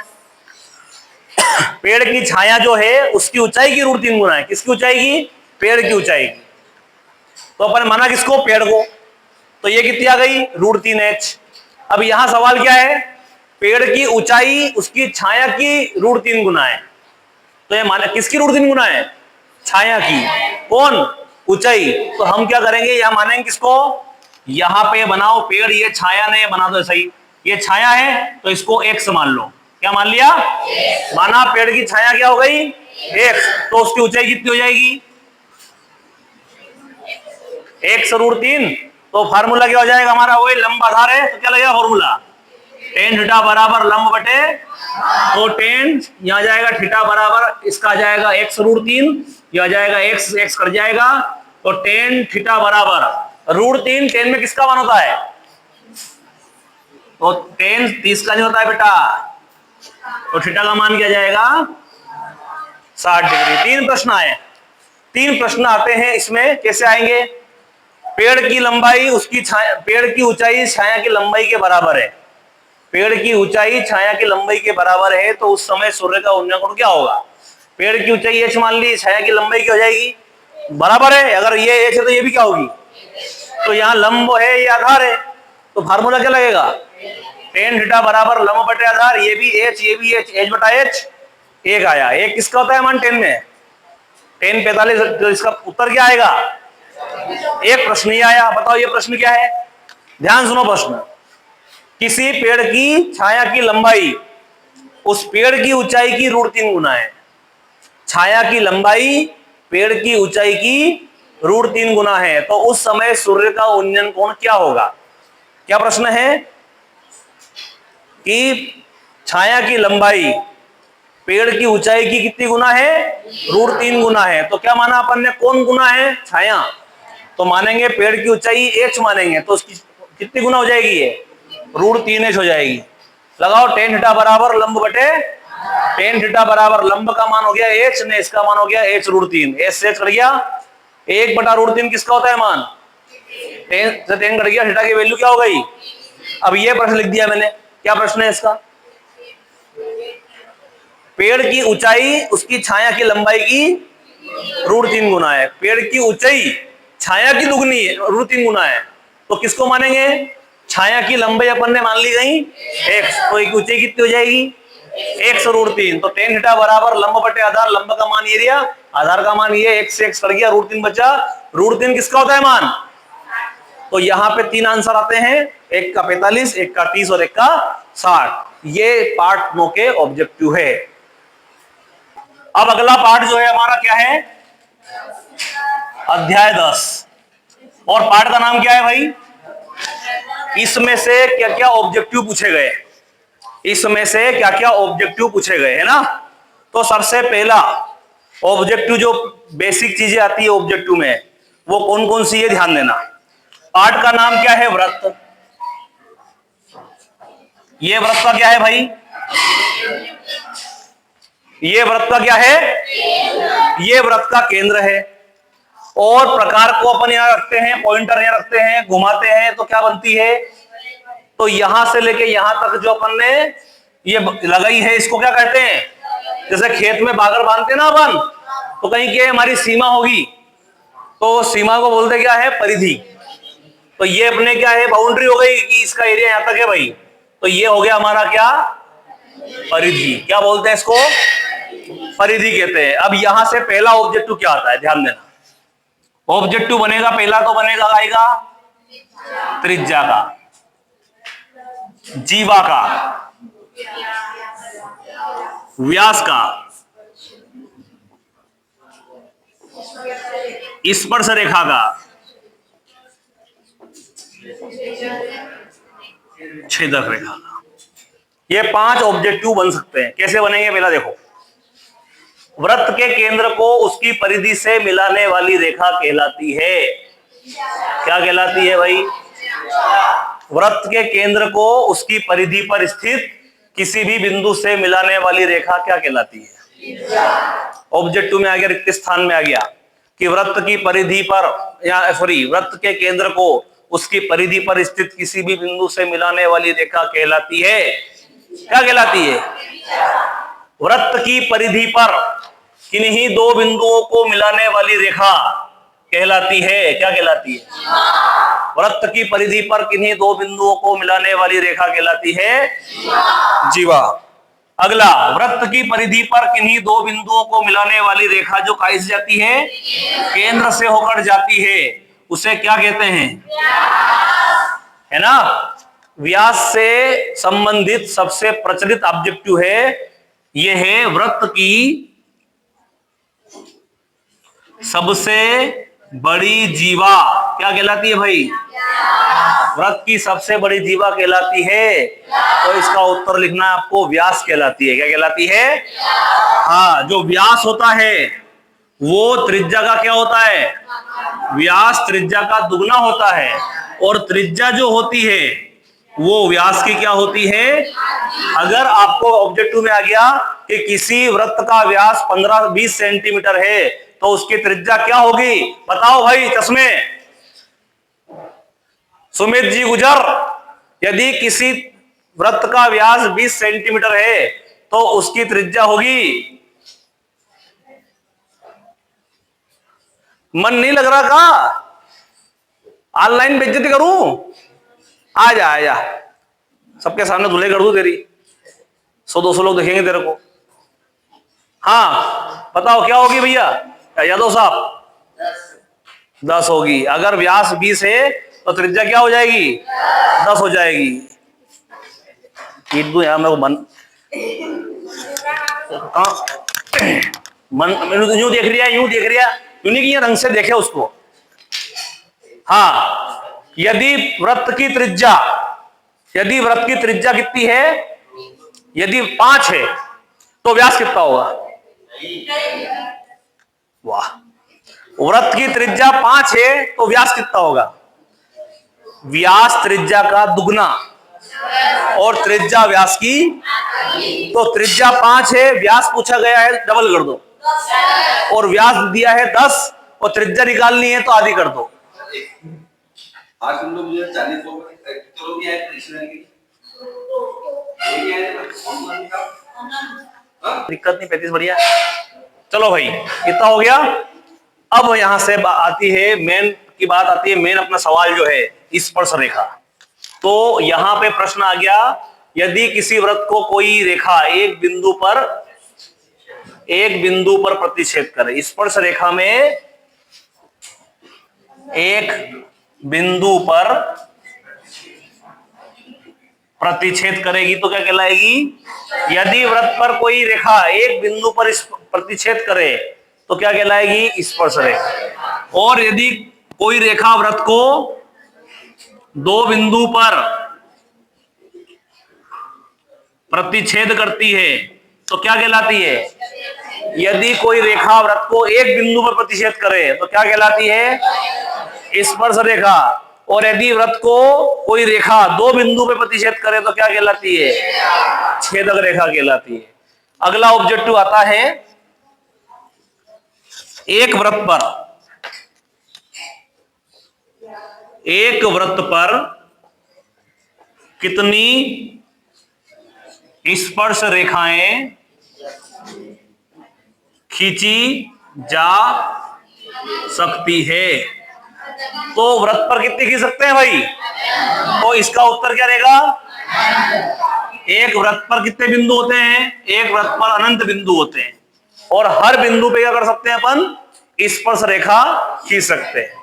पेड़ की छाया जो है उसकी ऊंचाई की √3 गुना है। किसकी ऊंचाई की? पेड़ की ऊंचाई की। तो अपन माना किसको? पेड़ को। तो ये कितनी आ गई? √3h। अब यहां सवाल क्या है? पेड़ की ऊंचाई उसकी छाया की √3 गुना है। तो ये माना किसकी √3 गुना है? छाया की। कौन? ऊंचाई। तो हम क्या करेंगे? यहां मानेंगे किसको? यहां पे बनाओ पेड़, ये छाया ने बना दो सही, ये छाया है तो इसको x मान लो। क्या मान लिया? माना पेड़ की छाया क्या हो गई? x। तो उसकी ऊंचाई कितनी हो जाएगी? x√3। तो फार्मूला क्या हो जाएगा हमारा? वही लंब आधार है, तो क्या लगेगा फार्मूला? टेन थीटा बराबर लंब बटे। तो टेन यहां जाएगा, थीटा बराबर इसका आ जाएगा x√3, यह जाएगा x कट जाएगा। तो टेन थीटा बराबर √3, टेन में किसका मान होता है? तो टेन 30 का नहीं होता है बेटा। तो थीटा का मान क्या जाएगा? 60 डिग्री। 3 प्रश्न आए, 3 प्रश्न आते हैं इसमें। कैसे आएंगे? पेड़ की लंबाई उसकी छाया, पेड़ की ऊंचाई छाया की लंबाई के बराबर है। पेड़ की ऊंचाई छाया की लंबाई के बराबर है तो उस समय सूर्य का उन्नयन कोण क्या होगा? पेड़ की ऊंचाई h मान ली, छाया की लंबाई क्या हो जाएगी? बराबर है। अगर ये h है तो ये भी क्या होगी? तो यहाँ लंब है, ये आधार है, तो फार्मूला क्या लगेगा? टेन थीटा बराबर लंब बटे आधार। ये भी h, ये भी h बटा h। एक आया। एक किसका होता है मान टेन में? टेन 45। तो इसका उत्तर क्या आएगा? एक प्रश्न ही आया। बताओ ये प्रश्न क्या है? ध्यान सुनो प्रश्न। किसी पेड़ की छाया की लंबाई उस पेड़ की ऊंचाई की √3 गुना है। छाया की लंबाई पेड़ की ऊंचाई की √3 गुना है तो उस समय सूर्य का उन्नयन कोण क्या होगा? क्या प्रश्न है? कि छाया की लंबाई पेड़ की ऊंचाई की कितनी गुना है? √3 गुना है। तो क्या माना अपन ने? कौन गुना है? छाया। तो मानेंगे पेड़ की ऊंचाई h मानेंगे, तो उसकी कितनी गुना हो जाएगी? ये √3h हो जाएगी। लगाओ टेन थीटा बराबर लंब बटे। टेन थीटा बराबर लंब का मान हो गया h ने, इसका मान हो गया h√3। h से h कट गया, 1/√3 किसका होता है मान? टेन से टेन कट गया, थीटा की वैल्यू क्या हो गई? अब ये प्रश्न लिख दिया मैंने। क्या प्रश्न है इसका? पेड़ की ऊंचाई उसकी छाया की लंबाई की √3 गुना है। पेड़ की ऊंचाई छाया की दुगनी है, √3 गुना है, तो किसको मानेंगे? छाया की लंबाई अपन ने मान ली गई x, तो एक ऊंचाई कितनी हो जाएगी? x√3। तो tan थीटा बराबर लंब बटे आधार, लंब का मान ये दिया, आधार का मान ये, x से x कट गया, √3 बचा। √3 किसका होता है मान? तो यहाँ पे 3 आंसर आते हैं, एक का 45, एक का 30 और एक का 60। ये पार्ट 9 के ऑब्जेक्टिव है। अब अगला पार्ट जो है हमारा क्या है? अध्याय 10। और पार्ट का नाम क्या है भाई? इसमें से क्या क्या ऑब्जेक्टिव पूछे गए, इसमें से क्या क्या ऑब्जेक्टिव पूछे गए, है ना। तो सबसे पहला ऑब्जेक्टिव, जो बेसिक चीजें आती है ऑब्जेक्टिव में, वो कौन कौन सी है ध्यान देना। पार्ट का नाम क्या है? व्रत। ये व्रत का क्या है भाई? ये व्रत का क्या है? ये व्रत का केंद्र है। और प्रकार को अपन यहां रखते हैं, पॉइंटर यहां रखते हैं, घुमाते हैं तो क्या बनती है? तो यहां से लेके यहां तक जो अपन ने ये लगाई है, इसको क्या कहते हैं? जैसे खेत में बागर बांधते ना अपन, तो कहीं क्या हमारी सीमा होगी, तो सीमा को बोलते क्या है? परिधि। तो ये अपने क्या है? बाउंड्री हो गई कि इसका एरिया यहां तक है भाई, तो ये हो गया हमारा क्या? परिधि। क्या बोलते हैं इसको? परिधि कहते हैं। अब यहां से पहला ऑब्जेक्टिव क्या आता है, ध्यान देना। ऑब्जेक्टिव बनेगा पहला, तो बनेगा आएगा त्रिज्या का, जीवा का, व्यास का, स्पर्श रेखा का, छेदक रेखा का। ये 5 ऑब्जेक्टिव बन सकते हैं। कैसे बनेंगे? पहला देखो, वृत्त के केंद्र को उसकी परिधि से मिलाने वाली रेखा कहलाती है। क्या कहलाती है भाई? वृत्त के केंद्र को उसकी परिधि पर स्थित किसी भी बिंदु से मिलाने वाली रेखा क्या कहलाती है? ऑब्जेक्टिव में आ गया, रिक्त स्थान में आ गया कि वृत्त की परिधि पर, या सॉरी, वृत्त के केंद्र को उसकी परिधि पर स्थित किसी भी बिंदु से मिलाने वाली रेखा कहलाती है। क्या कहलाती है? वृत्त की परिधि पर किन्हीं 2 बिंदुओं को मिलाने वाली रेखा कहलाती है। क्या कहलाती है? वृत्त की परिधि पर किन्हीं 2 बिंदुओं को मिलाने वाली रेखा कहलाती है जीवा। अगला, वृत्त की परिधि पर किन्हीं 2 बिंदुओं को मिलाने वाली रेखा जो कहां से जाती है? केंद्र से होकर जाती है, उसे क्या कहते हैं? है ना। व्यास से संबंधित सबसे प्रचलित ऑब्जेक्टिव है, यह है वृत्त की सबसे बड़ी जीवा। क्या कहलाती है भाई? वृत्त की सबसे बड़ी जीवा कहलाती है। तो इसका उत्तर लिखना है आपको, व्यास कहलाती है। क्या कहलाती है? हाँ, जो व्यास होता है वो त्रिज्या का क्या होता है? व्यास त्रिज्या का दुगना होता है। और त्रिज्या जो होती है वो व्यास की क्या होती है? अगर आपको ऑब्जेक्टिव में आ गया कि किसी वृत्त का व्यास 15-20 सेंटीमीटर है, तो उसकी त्रिज्या क्या होगी? बताओ भाई चश्मे, सुमित जी गुजर, यदि किसी वृत्त का व्यास 20 सेंटीमीटर है तो उसकी त्रिज्या होगी, मन नहीं लग रहा का? ऑनलाइन बेइज्जती करूं? आ जा, आ जा, सबके सामने धुले कर दूं तेरी, 100-200 लोग देखेंगे तेरे को। हाँ बताओ क्या होगी भैया यादव साहब? 10 होगी। अगर व्यास 20 है तो त्रिज्या क्या हो जाएगी? 10 हो जाएगी। ईट दूं यार मेरे को, मन यूं देख रही है, यूं देख रही है, यूं नहीं कि ये रंग से देखे उसको। हाँ, यदि वृत्त की त्रिज्या कितनी है? यदि 5 है तो व्यास कितना होगा? वाह, वृत्त की त्रिज्या 5 है तो व्यास कितना होगा? व्यास त्रिज्या का दुगना और त्रिज्या व्यास की, तो त्रिज्या 5 है, व्यास पूछा गया है, डबल कर दो, और व्यास दिया है 10 और त्रिज्या निकालनी है तो आधी कर दो।
आज तुम लोग मुझे 40 लोग भी आए
दिक्कत नहीं, 35 बढ़िया। चलो भाई, कितना हो गया? अब यहां से आती है मेन की बात, आती है मेन अपना सवाल जो है स्पर्श रेखा। तो यहां पे प्रश्न आ गया, यदि किसी वृत्त को कोई रेखा एक बिंदु पर प्रतिच्छेद करे, स्पर्श रेखा में एक बिंदु पर प्रतिच्छेद करेगी तो क्या कहलाएगी? यदि वृत्त पर कोई रेखा एक बिंदु पर प्रतिच्छेद करे तो क्या कहलाएगी? स्पर्श रेखा। और यदि कोई रेखा वृत्त को दो बिंदु पर प्रतिच्छेद करती है तो क्या कहलाती है? यदि कोई रेखा वृत्त को एक बिंदु पर प्रतिच्छेद करे तो क्या कहलाती है? स्पर्श रेखा। और यदि वृत्त को कोई रेखा दो बिंदु पर प्रतिच्छेद करे तो क्या कहलाती है? छेदक रेखा कहलाती है। अगला ऑब्जेक्टिव आता है, एक वृत्त पर कितनी स्पर्श रेखाएं खींची जा सकती है? तो वृत्त पर कितनी खींच सकते हैं भाई? तो इसका उत्तर क्या रहेगा? एक वृत्त पर कितने बिंदु होते हैं? एक वृत्त पर अनंत बिंदु होते हैं, और हर बिंदु पे क्या कर सकते हैं अपन? स्पर्श रेखा खींच सकते हैं।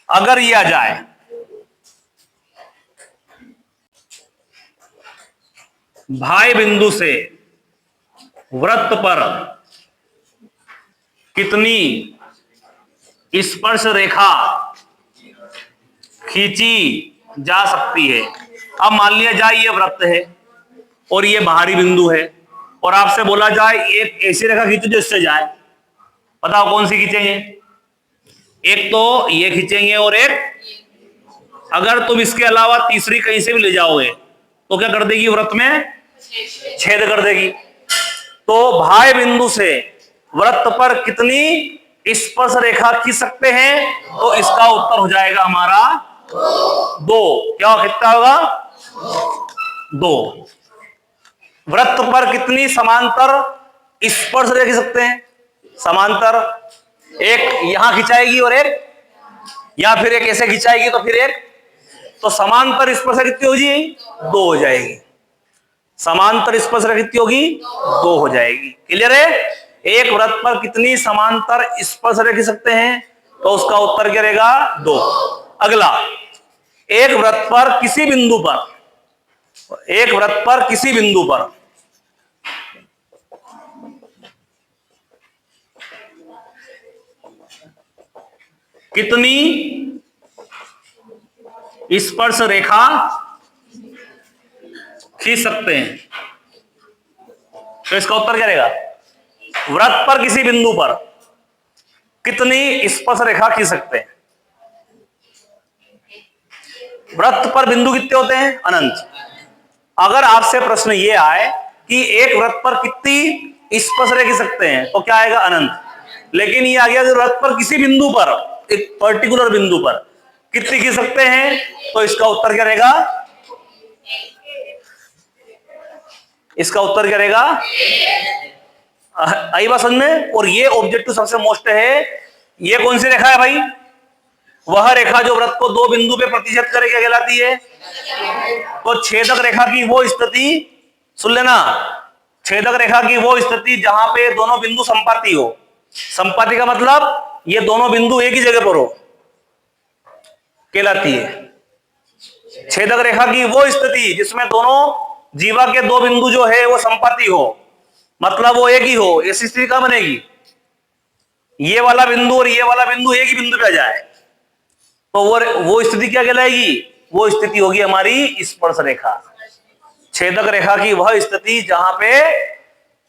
अगर ये आ जाए भाई बिंदु से वृत्त पर कितनी स्पर्श रेखा खींची जा सकती है? अब मान लिया जाए ये वृत्त है और ये बाहरी बिंदु है, और आपसे बोला जाए एक ऐसी रेखा खींचो जो इससे जाए, बताओ कौन सी खींचेंगे? एक तो ये खींचेंगे और एक, अगर तुम इसके अलावा तीसरी कहीं से भी ले जाओगे तो क्या कर देगी? वृत्त में छेद कर देगी। तो भाई बिंदु से वृत्त पर कितनी स्पर्श रेखा खींच सकते हैं? तो इसका उत्तर हो जाएगा हमारा 2। क्या कितना होगा? 2। वृत्त पर कितनी समांतर स्पर्श रेखा खींच सकते हैं? समांतर, एक यहां खिंचाएगी और एक, या फिर एक ऐसे खिंचाएगी तो फिर एक, तो समांतर स्पर्श रेखा कितनी हो जाएगी? 2 हो जाएगी। समांतर स्पर्श रेखा कितनी होगी? 2 हो जाएगी। क्लियर है? एक वृत्त पर कितनी समांतर स्पर्श रेखा खींच सकते हैं? तो उसका उत्तर क्या रहेगा? 2। अगला, एक वृत्त पर किसी बिंदु पर कितनी स्पर्श रेखा खींच सकते हैं? तो इसका उत्तर क्या रहेगा? वृत्त पर किसी बिंदु पर कितनी स्पर्श रेखा खींच सकते हैं? वृत्त पर बिंदु कितने होते हैं? अनंत। अगर आपसे प्रश्न ये आए कि एक वृत्त पर कितनी स्पर्श रेखा खींच सकते हैं तो क्या आएगा? अनंत। लेकिन ये आ गया कि वृत्त पर किसी बिंदु पर, एक पर्टिकुलर बिंदु पर कितनी खींच सकते हैं, तो इसका उत्तर क्या रहेगा? इसका उत्तर क्या रहेगा? आई बात समझ में? और ये ऑब्जेक्टिव सबसे मोस्ट है। ये कौन सी रेखा है भाई? वह रेखा जो वृत्त को दो बिंदु पे प्रतिच्छेद करे क्या कहलाती है? तो छेदक रेखा की वो स्थिति, सुन लेना, छेदक रेखा की वो स्थिति जहां पे दोनों बिंदु संपाती हो। संपाती का मतलब ये दोनों बिंदु एक ही जगह पर हो, कहलाती है। छेदक रेखा की वो स्थिति जिसमें दोनों जीवा के दो बिंदु जो है वो संपाती हो, मतलब वो एक ही हो, ऐसी स्थिति कहां बनेगी? ये वाला बिंदु और ये वाला बिंदु एक ही बिंदु पे आ जाए तो वो स्थिति क्या कहलाएगी? वो स्थिति होगी हमारी स्पर्श रेखा। छेदक रेखा की वह स्थिति जहां पे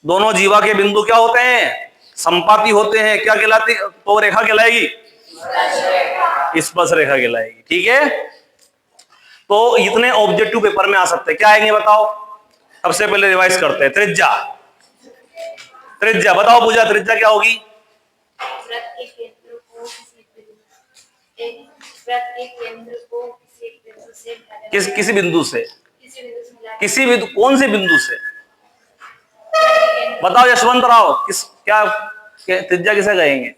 दोनों जीवा के बिंदु क्या होते हैं? संपाती होते हैं, क्या कहलाती? तो रेखा कहलाएगी स्पर्श रेखा कहलाएगी। ठीक है, तो इतने ऑब्जेक्टिव पेपर में आ सकते हैं। क्या आएंगे बताओ? सबसे पहले रिवाइज करते हैं। त्रिज्या, त्रिज्या बताओ पूजा, त्रिज्या क्या होगी?
वृत्त के केंद्र को
किसी बिंदु से कौन से बिंदु से? बताओ यशवंत राव, किस क्या त्रिज्या किसे कहेंगे?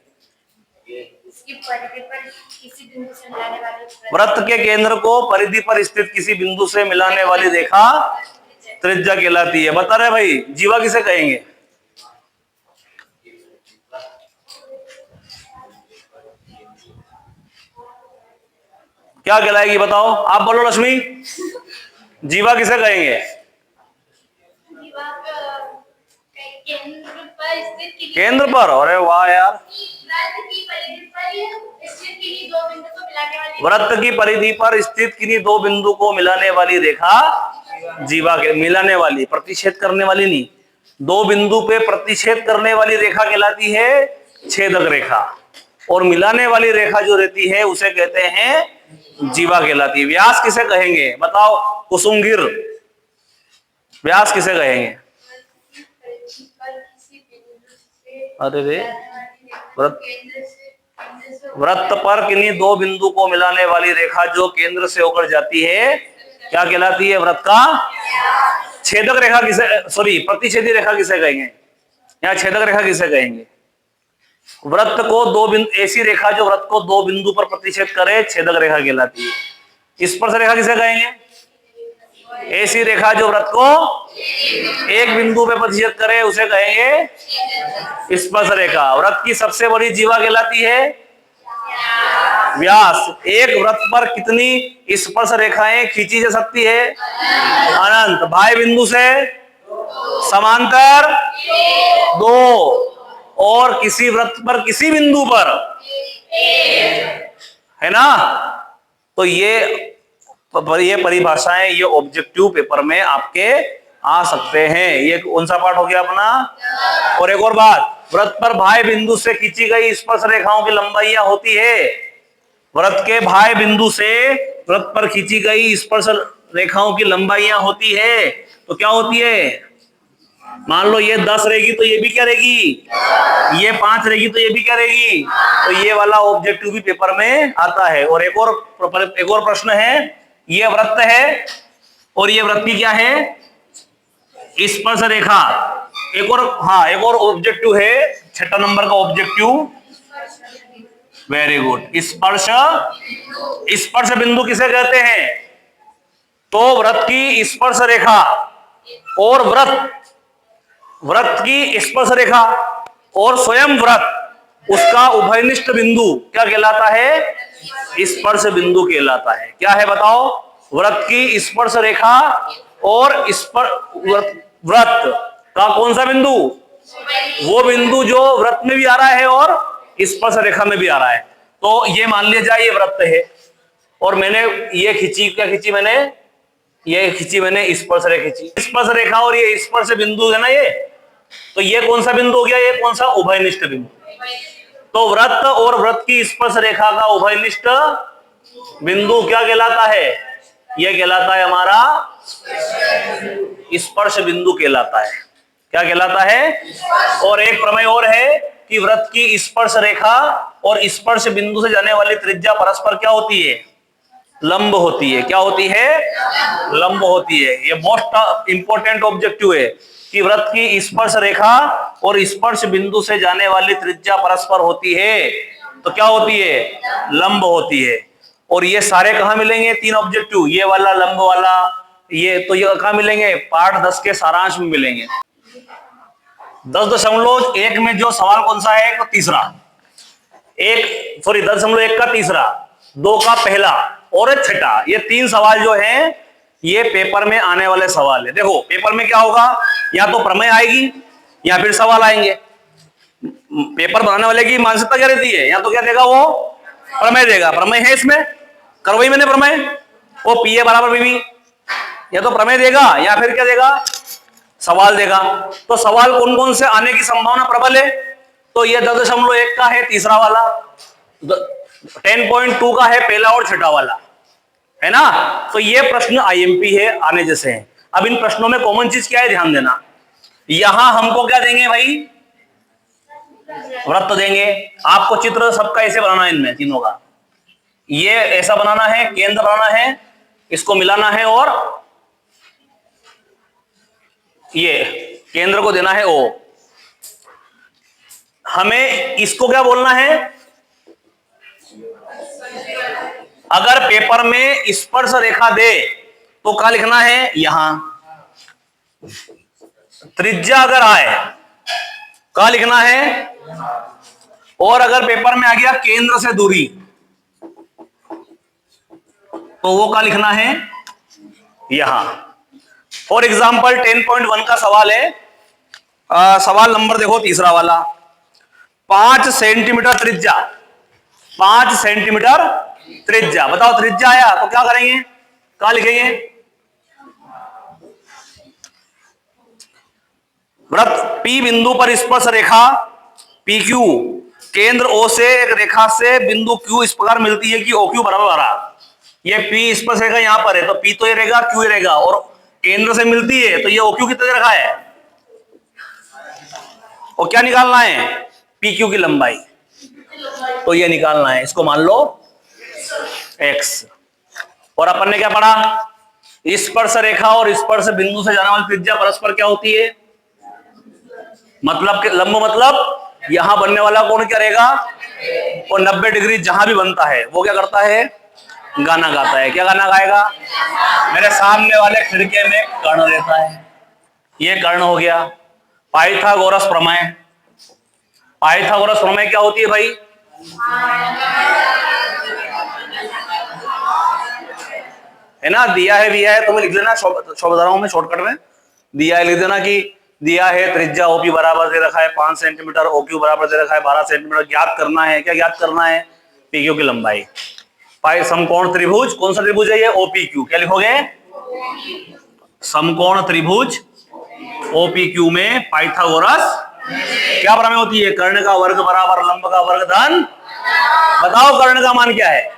इसकी परिधि पर किसी बिंदु से मिलाने वाली
वृत्त के केंद्र को परिधि पर स्थित किसी बिंदु से मिलाने वाली रेखा त्रिज्या कहलाती है। बता रहे भाई, जीवा किसे कहेंगे? क्या कहलाएगी बताओ, आप बोलो लक्ष्मी, जीवा किसे कहेंगे?
जीवा केंद्र पर स्थित किसी
केंद्र पर? अरे वाह यार।
वृत्त की परिधि पर स्थित किन्हीं दो बिंदु को मिलाने वाली
वृत्त की परिधि पर स्थित किन्हीं दो बिंदु को मिलाने वाली रेखा जीवा के, मिलाने वाली, प्रतिच्छेद करने वाली नहीं, दो बिंदु पे प्रतिच्छेद करने वाली रेखा कहलाती है छेदक रेखा, और मिलाने वाली रेखा जो रहती है उसे कहते हैं जीवा कहलाती है। व्यास किसे कहेंगे बताओ कुसुमगिर, व्यास किसे कहेंगे?
परिधि पर किसी बिंदु से
अरे रे, वृत्त
केंद्र से
वृत्त पर किन्हीं दो बिंदु को मिलाने वाली रेखा जो केंद्र से होकर जाती है क्या कहलाती है? वृत्त का छेदक रेखा किसे, सॉरी प्रतिच्छेदी रेखा किसे कहेंगे? यहाँ छेदक रेखा किसे कहेंगे? वृत्त को दो बिंदु, ऐसी रेखा जो वृत्त को दो बिंदु पर प्रतिच्छेद करे छेदक रेखा कहलाती है। स्पर्श रेखा किसे कहेंगे? ऐसी रेखा जो वृत्त को एक बिंदु पे प्रतिच्छेद करे उसे कहेंगे स्पर्श रेखा। वृत्त की सबसे बड़ी जीवा कहलाती है व्यास। एक वृत्त पर कितनी स्पर्श रेखाएं खींची जा सकती है? अनंत। बाह्य बिंदु से समांतर दो, और किसी वृत्त पर किसी बिंदु पर, है ना? तो ये परिभाषाएं ये ऑब्जेक्टिव पेपर में आपके आ सकते हैं। ये कौन सा पार्ट हो गया अपना? और एक और बात, वृत्त पर बाह्य बिंदु से खींची गई स्पर्श रेखाओं की लंबाइयां होती है। वृत्त के बाह्य बिंदु से वृत्त पर खींची गई स्पर्श रेखाओं की लंबाइयां होती है। तो क्या होती है? मान लो ये 10 रहेगी तो ये भी क्या रहेगी? ये 5 रहेगी तो ये भी क्या रहेगी? तो ये वाला ऑब्जेक्टिव भी पेपर में आता है। और एक और प्रश्न है, ये वृत्त है और ये वृत्त की क्या है? स्पर्श रेखा। एक और ऑब्जेक्टिव है, 6 नंबर का ऑब्जेक्टिव, वेरी गुड, स्पर्श बिंदु किसे कहते हैं? तो वृत्त की स्पर्श रेखा और वृत्त की स्पर्श रेखा और स्वयं वृत्त, उसका उभयनिष्ठ बिंदु क्या कहलाता है? स्पर्श बिंदु कहलाता है। क्या है बताओ? वृत्त की स्पर्श रेखा और वृत्त का कौन सा बिंदु? वो बिंदु जो वृत्त में भी आ रहा है और स्पर्श रेखा में भी आ रहा है। तो ये मान लिया जाए ये वृत्त है, और मैंने ये खींची, क्या खींची मैंने? ये खींची मैंने स्पर्श रेखा खींची। स्पर्श रेखा और ये स्पर्श बिंदु है ना ये, तो ये कौन सा बिंदु हो गया? ये कौन सा? उभयनिष्ठ बिंदु। तो वृत्त और वृत्त की स्पर्श रेखा का उभयनिष्ठ बिंदु क्या कहलाता है? यह कहलाता है हमारा स्पर्श बिंदु कहलाता है। क्या कहलाता है? और एक प्रमेय और है कि वृत्त की स्पर्श रेखा और स्पर्श बिंदु से जाने वाली त्रिज्या परस्पर क्या होती है? लंब होती है। क्या होती है? लंब होती है। ये मोस्ट इंपोर्टेंट ऑब्जेक्टिव है कि वृत्त की स्पर्श रेखा और स्पर्श बिंदु से जाने वाली त्रिज्या परस्पर होती है, तो क्या होती है? लंब होती है। और ये सारे कहां मिलेंगे? 3 ऑब्जेक्टिव, ये वाला, लंब वाला, ये तो ये कहां मिलेंगे? पार्ट 10 के सारांश में मिलेंगे। 10.1 में जो सवाल कौन सा है? तो तीसरा, 10.1 का तीसरा, 2 का पहला और 6, ये 3 सवाल जो हैं ये पेपर में आने वाले सवाल है। देखो पेपर में क्या होगा, या तो प्रमेय आएगी या फिर सवाल आएंगे। पेपर बनाने वाले की मानसिकता क्या रहती है? या तो क्या देगा वो? प्रमेय देगा। प्रमेय है इसमें, करवाई मैंने प्रमेय, वो PA बराबर PB, या तो प्रमेय देगा या फिर क्या देगा? सवाल देगा। तो सवाल कौन कौन से आने की संभावना प्रबल है? तो ये 10.1 का है तीसरा वाला, 10.2 का है पहला और 6 वाला, है ना? तो ये प्रश्न IMP है, आने जैसे हैं। अब इन प्रश्नों में कॉमन चीज क्या है, ध्यान देना। यहां हमको क्या देंगे भाई? वृत्त देंगे। आपको चित्र सबका ऐसे बनाना है, इनमें तीनों का ये ऐसा बनाना है, केंद्र बनाना है, इसको मिलाना है, और ये केंद्र को देना है O। हमें इसको क्या बोलना है? अगर पेपर में स्पर्श रेखा दे तो क्या लिखना है, यहां त्रिज्या अगर आए क्या लिखना है, और अगर पेपर में आ गया केंद्र से दूरी तो वो क्या लिखना है, यहां। फॉर एग्जाम्पल 10.1 का सवाल है, सवाल नंबर देखो तीसरा वाला। 5 सेंटीमीटर त्रिज्या, 5 सेंटीमीटर त्रिज्या, बताओ त्रिज्या आया तो क्या करेंगे, क्या लिखेंगे, वृत्त P बिंदु पर स्पर्श रेखा PQ केंद्र O से एक रेखा से बिंदु Q इस प्रकार मिलती है कि OQ बराबर बराबर, ये P स्पर्श रेखा यहां पर है तो P तो ये रहेगा, Q ये रहेगा, और केंद्र से मिलती है तो ये OQ कितने दे रखा है, और क्या निकालना है, PQ की लंबाई, तो ये निकालना है, इसको मान लो x। और अपन ने क्या पढ़ा, स्पर्श रेखा और स्पर्श बिंदु से जाने वाली त्रिज्या परस्पर क्या होती है, मतलब लंब, मतलब यहां बनने वाला कोण क्या रहेगा, और 90 डिग्री जहां भी बनता है वो क्या करता है, गाना गाता है। क्या गाना गाएगा, मेरे सामने वाले खिड़के में कर्ण रहता है, ये कर्ण हो गया। पाइथागोरस प्रमेय, पाइथागोरस प्रमेय क्या होती है भाई, है ना, दिया है दिया है, तुम्हें लिख लेना शब्दारों में, शॉर्टकट में दिया है लिख देना कि दिया है त्रिज्या OP बराबर दे रखा है 5 सेंटीमीटर, OQ बराबर दे रखा है 12 सेंटीमीटर, ज्ञात करना है, क्या ज्ञात करना है, PQ की लंबाई। पाई समकोण त्रिभुज, कौन सा त्रिभुज है ये, OPQ, क्या लिखोगे, समकोण त्रिभुज OPQ में पाइथागोरस क्या प्रमेय होती है, कर्ण का वर्ग बराबर लंब का वर्ग धन, बताओ कर्ण का मान क्या है,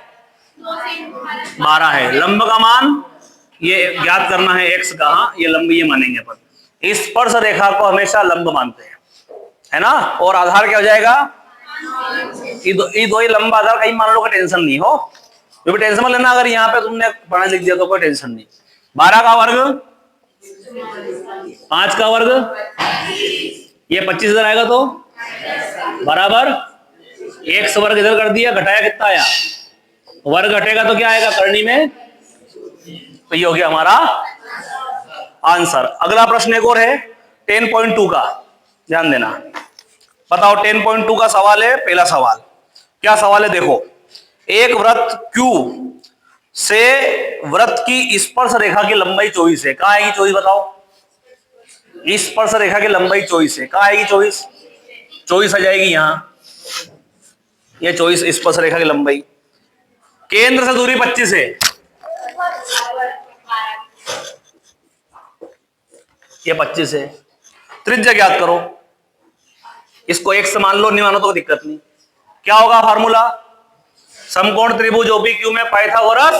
12 है, लंब का मान ये ज्ञात करना है x का, हाँ ये लंब ये मानेंगे अपन। स्पर्श रेखा को हमेशा लंब मानते हैं, है ना, और आधार क्या हो जाएगा, ये दो ही लंबा आधार, कहीं मान लो का टेंशन नहीं हो, तो टेंशन मत लेना, अगर यहाँ पे तुमने पढ़ा लिख दिया तो कोई टेंशन नहीं। 12 का वर्ग 5 का वर्ग, ये 25 इधर आएगा तो बराबर x वर्ग इधर कर दिया, घटाया कितना आया, वर्ग घटेगा तो क्या आएगा करनी में, तो ये हो गया हमारा आंसर। अगला प्रश्न एक और है 10.2 का, ध्यान देना, बताओ 10.2 का सवाल है। पहला सवाल, क्या सवाल है देखो, एक वृत्त Q से वृत्त की स्पर्श रेखा की लंबाई 24 है, कहां आएगी 24 बताओ, स्पर्श रेखा की लंबाई 24 है, कहां आएगी 24 आ जाएगी यहां, ये 24 स्पर्श रेखा की लंबाई, केंद्र से दूरी 25 है, ये 25 है, त्रिज्या ज्ञात करो, इसको x से मान लो, नहीं मानो तो दिक्कत नहीं। क्या होगा फार्मूला, समकोण त्रिभुज OPQ में पाइथागोरस,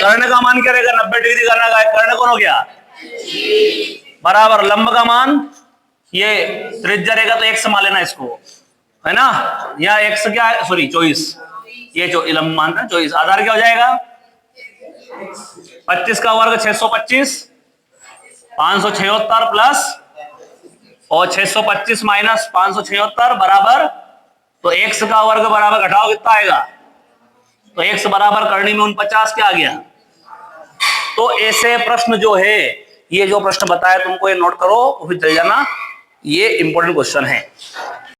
कर्ण का मान क्या रहेगा, 90 डिग्री करना का, कर्ण कौन हो गया, बराबर लंब का मान, ये त्रिज्या रहेगा तो x मान लेना इसको, है ना, यहाँ x क्या है, सॉरी 24, ये लंब मान है 24, आधार क्या हो जाएगा, 25 का वर्ग 625, 576 प्लस और 625 माइनस 576 बराबर, तो x का वर्ग बराबर घटाओ कितना आएगा, तो x बराबर करनी में 49 क्या आ गया। तो ऐसे प्रश्न जो है, ये जो प्रश्न बताया तुमको ये नोट करो, फिर चले जाना, ये इंपॉर्टेंट क्वेश्चन है।